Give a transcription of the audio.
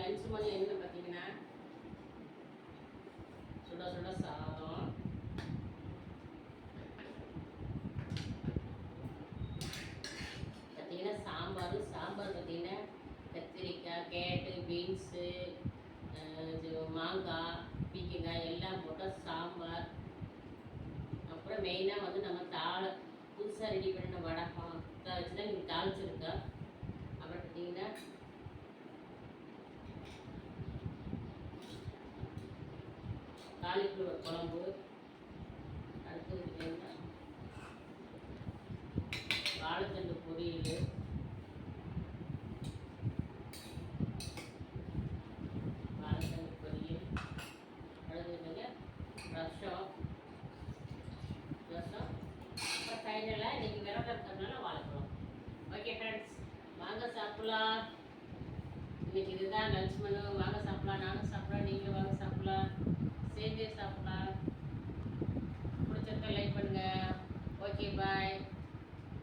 Lunch மணி என்ன பார்த்தீங்கன்னா சுட சுட சாதம், பார்த்தீங்கன்னா சாம்பார் பார்த்தீங்கன்னா கத்திரிக்காய், கேரட்டு, பீன்ஸு, மாங்காய், பீக்கங்காய் எல்லாம் போட்டால் சாம்பார். அப்புறம் மெயினாக வந்து நம்ம புதுசாக ரெடி பண்ணின வடகம் அதை வச்சு தான் நீங்கள் தாளிச்சிருக்கா. அப்புறம் பார்த்தீங்கன்னா காலிஃப்ளவர் குழம்பு, அடுத்தது பார்த்தீங்கன்னா வாழைத்தண்டு பொரியல், வாழைத்தண்டு பொரியல், அடுத்தது ரசம். அப்புறம் ஃபைனலாக இன்றைக்கி விரதம் இருக்கிறதுனால வாழைப்பழம். ஓகே ஃப்ரெண்ட்ஸ், வாங்க சாப்பிட்லாம். இன்றைக்கி இதுதான் லஞ்ச் மெனு. வாங்க சாப்பிட்லாம், நானும் சாப்பிட்லாம், நீங்களும் வாங்க சாப்பிட்லாம்.